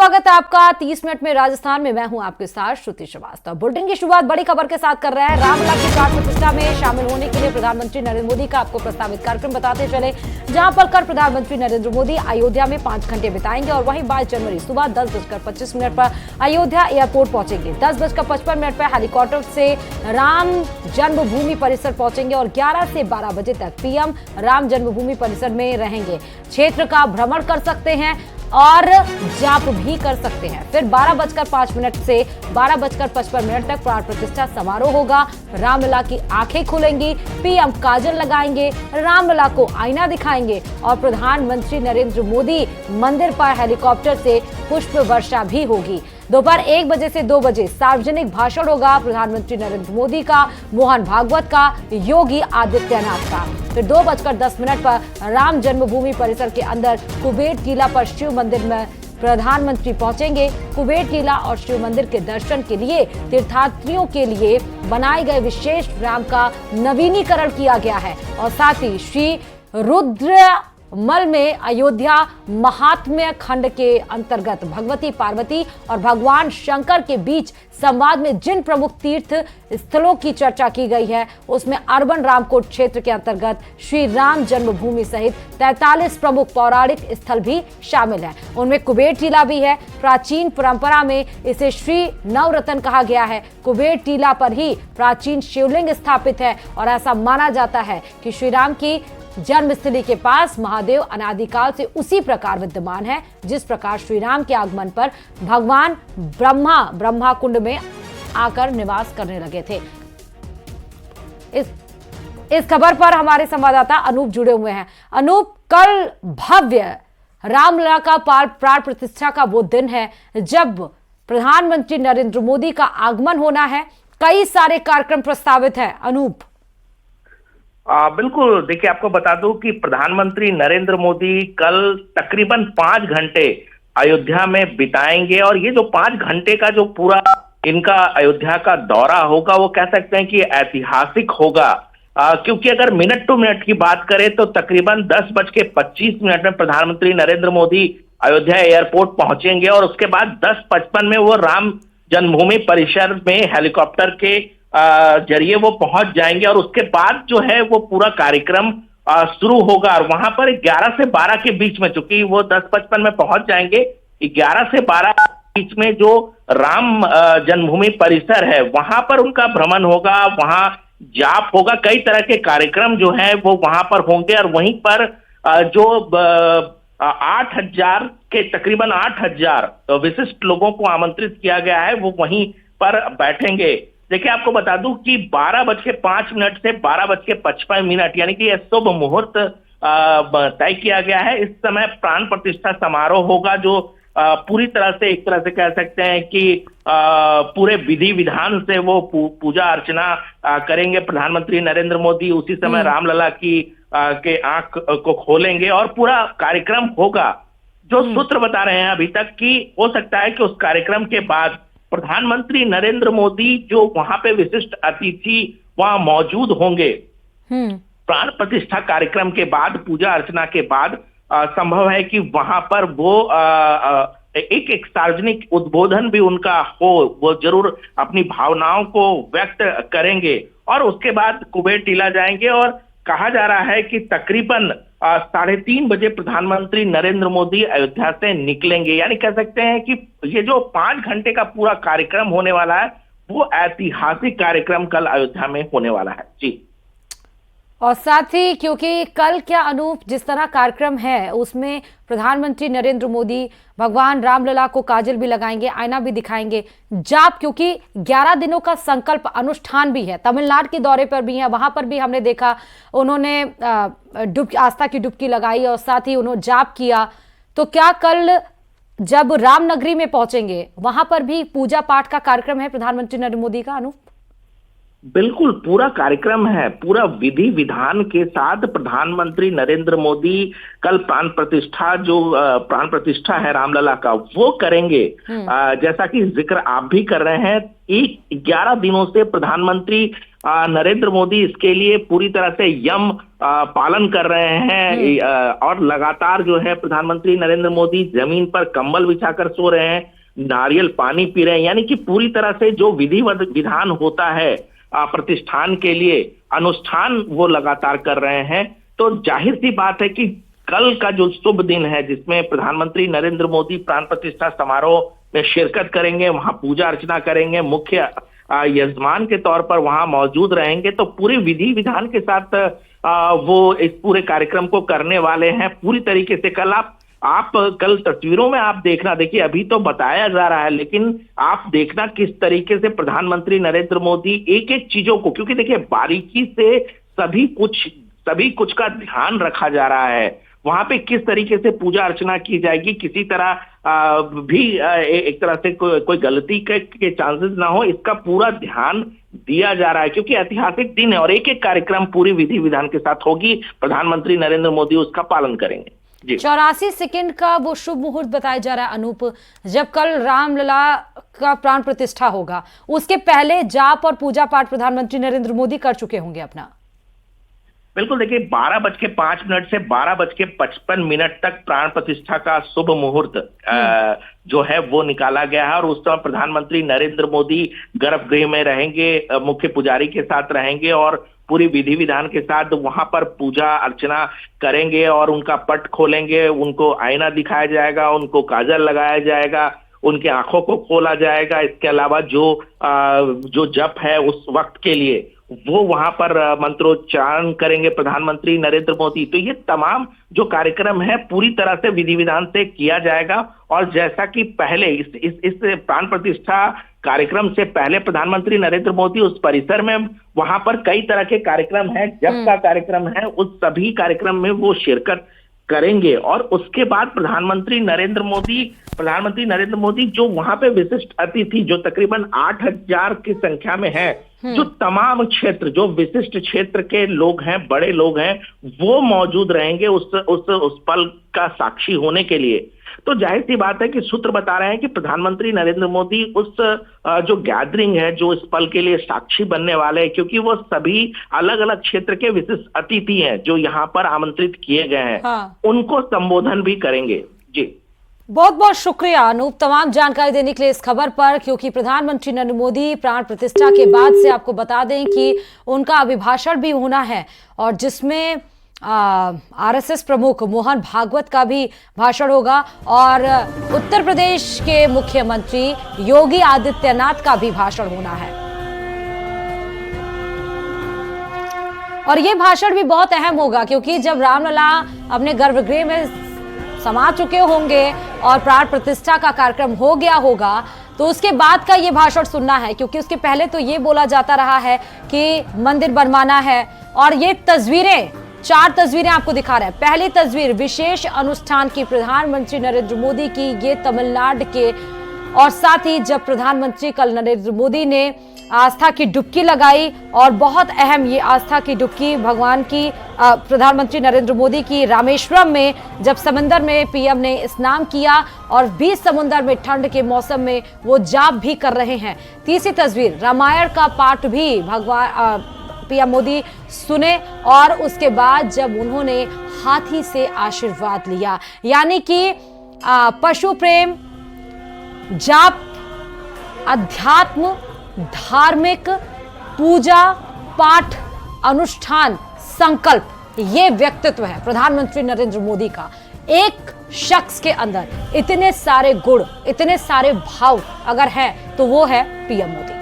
स्वागत है आपका 30 मिनट में राजस्थान में। मैं हूं आपके साथ श्रुति श्रीवास्तव। बुलेटिन की शुरुआत बड़ी खबर के साथ कर रहे हैं। रामलला की प्राण प्रतिष्ठा में शामिल होने के लिए प्रधानमंत्री नरेंद्र मोदी का आपको प्रस्तावित कार्यक्रम बताते चले, जहां पर कल प्रधानमंत्री नरेंद्र मोदी अयोध्या में 5 घंटे बिताएंगे और वहीं 22 जनवरी सुबह 10:25 पर अयोध्या एयरपोर्ट पहुंचेंगे। 10:55 पर हेलीकॉप्टर से राम जन्मभूमि परिसर पहुंचेंगे और 11 से 12 बजे तक पीएम राम जन्मभूमि परिसर में रहेंगे। क्षेत्र का भ्रमण कर सकते हैं और जाप भी कर सकते हैं। फिर 12:05 से 12:55 तक प्राण प्रतिष्ठा समारोह होगा। रामलला की आंखें खुलेंगी, पीएम काजल लगाएंगे, रामलला को आईना दिखाएंगे और प्रधानमंत्री नरेंद्र मोदी मंदिर पर हेलीकॉप्टर से पुष्प वर्षा भी होगी। दोपहर 1 बजे से 2 बजे सार्वजनिक भाषण होगा प्रधानमंत्री नरेंद्र मोदी का, मोहन भागवत का, योगी आदित्यनाथ का। फिर 2:10 पर राम जन्मभूमि परिसर के अंदर कुबेर टीला पर शिव मंदिर में प्रधानमंत्री पहुंचेंगे। कुबेर टीला और शिव मंदिर के दर्शन के लिए तीर्थयात्रियों के लिए बनाए गए विशेष राम का नवीनीकरण किया गया है और साथ ही श्री रुद्रमल में अयोध्या महात्म्य खंड के अंतर्गत भगवती पार्वती और भगवान शंकर के बीच संवाद में जिन प्रमुख तीर्थ स्थलों की चर्चा की गई है, उसमें अर्बन रामकोट क्षेत्र के अंतर्गत श्री राम जन्मभूमि सहित 43 प्रमुख पौराणिक स्थल भी शामिल हैं। उनमें कुबेर टीला भी है। प्राचीन परंपरा में इसे श्री नवरत्न कहा गया है। कुबेर टीला पर ही प्राचीन शिवलिंग स्थापित है और ऐसा माना जाता है कि श्री राम की जन्मस्थली के पास महादेव अनादिकाल से उसी प्रकार विद्यमान है जिस प्रकार श्री राम के आगमन पर भगवान ब्रह्मा कुंड में आकर निवास करने लगे थे। इस खबर पर हमारे संवाददाता अनूप जुड़े हुए हैं। अनूप, कल भव्य रामलला का प्राण प्रतिष्ठा का वो दिन है जब प्रधानमंत्री नरेंद्र मोदी का आगमन होना है। कई सारे कार्यक्रम प्रस्तावित हैं। अनूप, बिल्कुल, देखिए आपको बता दूं कि प्रधानमंत्री नरेंद्र मोदी कल तकरीबन 5 घंटे अयोध्या में बिताएंगे और ये जो 5 घंटे का जो पूरा इनका अयोध्या का दौरा होगा वो कह सकते हैं कि ऐतिहासिक होगा, क्योंकि अगर मिनट टू मिनट की बात करें तो तकरीबन 10:25 में प्रधानमंत्री नरेंद्र मोदी अयोध्या एयरपोर्ट पहुंचेंगे और उसके बाद 10:55 में वो राम जन्मभूमि परिसर में हेलीकॉप्टर के जरिए वो पहुंच जाएंगे और उसके बाद जो है वो पूरा कार्यक्रम शुरू होगा। और वहां पर 11 से 12 के बीच में, चूंकि वो 10:55 में पहुंच जाएंगे, 11 से 12 के बीच में जो राम जन्मभूमि परिसर है वहां पर उनका भ्रमण होगा, वहां जाप होगा, कई तरह के कार्यक्रम जो है वो वहां पर होंगे और वहीं पर जो 8,000 के तकरीबन 8,000 विशिष्ट लोगों को आमंत्रित किया गया है, वो वहीं पर बैठेंगे। देखिए आपको बता दूं कि 12:05 से 12:55 यानी कि यह शुभ मुहूर्त तय किया गया है। इस समय प्राण प्रतिष्ठा समारोह होगा जो पूरी तरह से, एक तरह से कह सकते हैं कि पूरे विधि विधान से वो पूजा अर्चना करेंगे प्रधानमंत्री नरेंद्र मोदी। उसी समय रामलला की के आंख को खोलेंगे और पूरा कार्यक्रम होगा। जो सूत्र बता रहे हैं अभी तक कि हो सकता है कि उस कार्यक्रम के बाद प्रधानमंत्री नरेंद्र मोदी जो वहां पे विशिष्ट अतिथि वहां मौजूद होंगे, प्राण प्रतिष्ठा कार्यक्रम के बाद, पूजा अर्चना के बाद संभव है कि वहां पर वो एक सार्वजनिक उद्बोधन भी उनका हो, वो जरूर अपनी भावनाओं को व्यक्त करेंगे और उसके बाद कुबेर टीला जाएंगे और कहा जा रहा है कि तकरीबन 3:30 बजे प्रधानमंत्री नरेंद्र मोदी अयोध्या से निकलेंगे। यानी कह सकते हैं कि ये जो 5 घंटे का पूरा कार्यक्रम होने वाला है वो ऐतिहासिक कार्यक्रम कल अयोध्या में होने वाला है। जी, और साथ ही क्योंकि कल क्या अनूप, जिस तरह कार्यक्रम है उसमें प्रधानमंत्री नरेंद्र मोदी भगवान रामलला को काजल भी लगाएंगे, आईना भी दिखाएंगे, जाप, क्योंकि 11 दिनों का संकल्प अनुष्ठान भी है। तमिलनाडु के दौरे पर भी है, वहां पर भी हमने देखा उन्होंने आस्था की डुबकी लगाई और साथ ही उन्होंने जाप किया। तो क्या कल जब रामनगरी में पहुंचेंगे वहां पर भी पूजा पाठ का कार्यक्रम है प्रधानमंत्री नरेंद्र मोदी का? अनूप, बिल्कुल, पूरा कार्यक्रम है, पूरा विधि विधान के साथ प्रधानमंत्री नरेंद्र मोदी कल प्राण प्रतिष्ठा है रामलला का वो करेंगे। जैसा कि जिक्र आप भी कर रहे हैं, 11 दिनों से प्रधानमंत्री नरेंद्र मोदी इसके लिए पूरी तरह से यम पालन कर रहे हैं और लगातार जो है प्रधानमंत्री नरेंद्र मोदी जमीन पर कंबल बिछाकर सो रहे हैं, नारियल पानी पी रहे हैं, यानी कि पूरी तरह से जो विधिवत विधान होता है प्रतिष्ठान के लिए अनुष्ठान वो लगातार कर रहे हैं। तो जाहिर सी बात है कि कल का जो शुभ दिन है जिसमें प्रधानमंत्री नरेंद्र मोदी प्राण प्रतिष्ठा समारोह में शिरकत करेंगे, वहां पूजा अर्चना करेंगे, मुख्य यजमान के तौर पर वहां मौजूद रहेंगे, तो पूरे विधि विधान के साथ वो इस पूरे कार्यक्रम को करने वाले हैं पूरी तरीके से। कल आप कल तस्वीरों में आप देखना, देखिए अभी तो बताया जा रहा है लेकिन आप देखना किस तरीके से प्रधानमंत्री नरेंद्र मोदी एक एक चीजों को, क्योंकि देखिए बारीकी से सभी कुछ का ध्यान रखा जा रहा है, वहां पे किस तरीके से पूजा अर्चना की जाएगी, किसी तरह भी एक तरह से कोई गलती के चांसेस ना हो, इसका पूरा ध्यान दिया जा रहा है क्योंकि ऐतिहासिक दिन है और एक एक कार्यक्रम पूरी विधि विधान के साथ होगी। प्रधानमंत्री नरेंद्र मोदी उसका पालन करेंगे। 84 सेकंड का वो शुभ मुहूर्त बताया जा रहा है अनूप, जब कल रामलला का प्राण प्रतिष्ठा होगा, उसके पहले जाप और पूजा पाठ प्रधानमंत्री नरेंद्र मोदी कर चुके होंगे अपना। बिल्कुल, देखिए 12:05 से 12:55 तक प्राण प्रतिष्ठा का शुभ मुहूर्त जो है वो निकाला गया है और उस समय प्रधानमंत्री नरेंद्र मोदी गर्भगृह में रहेंगे, मुख्य पुजारी के साथ रहेंगे और पूरी विधि विधान के साथ वहां पर पूजा अर्चना करेंगे और उनका पट खोलेंगे, उनको आईना दिखाया जाएगा, उनको काजल लगाया जाएगा, उनकी आंखों को खोला जाएगा। इसके अलावा जो जप है उस वक्त के लिए वो वहां पर मंत्रोच्चारण करेंगे प्रधानमंत्री नरेंद्र मोदी। तो ये तमाम जो कार्यक्रम है पूरी तरह से विधि विधान से किया जाएगा और जैसा कि पहले इस प्राण प्रतिष्ठा कार्यक्रम से पहले प्रधानमंत्री नरेंद्र मोदी उस परिसर में वहां पर कई तरह के कार्यक्रम है, जप का कार्यक्रम है, उस सभी कार्यक्रम में वो शिरकत करेंगे और उसके बाद प्रधानमंत्री नरेंद्र मोदी जो वहां पे विशिष्ट अतिथि जो तकरीबन 8,000 की संख्या में है, जो तमाम क्षेत्र जो विशिष्ट क्षेत्र के लोग हैं, बड़े लोग हैं, वो मौजूद रहेंगे उस पल का साक्षी होने के लिए। तो जाहिर सी बात है कि सूत्र बता रहे हैं कि प्रधानमंत्री नरेंद्र मोदी उस जो गैदरिंग है, जो इस पल के लिए साक्षी बनने वाले हैं, क्योंकि वो सभी अलग अलग क्षेत्र के विशिष्ट अतिथि हैं जो यहाँ पर आमंत्रित किए गए हैं। उनको संबोधन भी करेंगे। जी, बहुत बहुत शुक्रिया अनूप तमाम जानकारी देने के लिए इस खबर पर, क्योंकि प्रधानमंत्री नरेंद्र मोदी प्राण प्रतिष्ठा के बाद से आपको बता दें कि उनका अभिभाषण भी होना है और जिसमें आरएसएस प्रमुख मोहन भागवत का भी भाषण होगा और उत्तर प्रदेश के मुख्यमंत्री योगी आदित्यनाथ का भी भाषण होना है। और ये भाषण भी बहुत अहम होगा क्योंकि जब रामलला अपने गर्भगृह में समा चुके होंगे और प्राण प्रतिष्ठा का कार्यक्रम हो गया होगा तो उसके बाद का ये भाषण सुनना है, क्योंकि उसके पहले तो ये बोला जाता रहा है कि मंदिर बनवाना है और ये तस्वीरें 4 तस्वीरें आपको दिखा रहे हैं। पहली तस्वीर विशेष अनुष्ठान की प्रधानमंत्री नरेंद्र मोदी की, ये तमिलनाडु के, और साथ ही जब प्रधानमंत्री कल नरेंद्र मोदी ने आस्था की डुबकी लगाई और बहुत अहम ये आस्था की डुबकी भगवान की प्रधानमंत्री नरेंद्र मोदी की रामेश्वरम में जब समंदर में पीएम ने स्नान किया और 20 समुद्र में ठंड के मौसम में वो जाप भी कर रहे हैं। तीसरी तस्वीर रामायण का पाठ भी भगवान पीएम मोदी सुने और उसके बाद जब उन्होंने हाथी से आशीर्वाद लिया, यानी कि पशु प्रेम, जाप, अध्यात्म, धार्मिक, पूजा पाठ, अनुष्ठान, संकल्प, ये व्यक्तित्व है प्रधानमंत्री नरेंद्र मोदी का। एक शख्स के अंदर इतने सारे गुण, इतने सारे भाव अगर हैं तो वो है पीएम मोदी।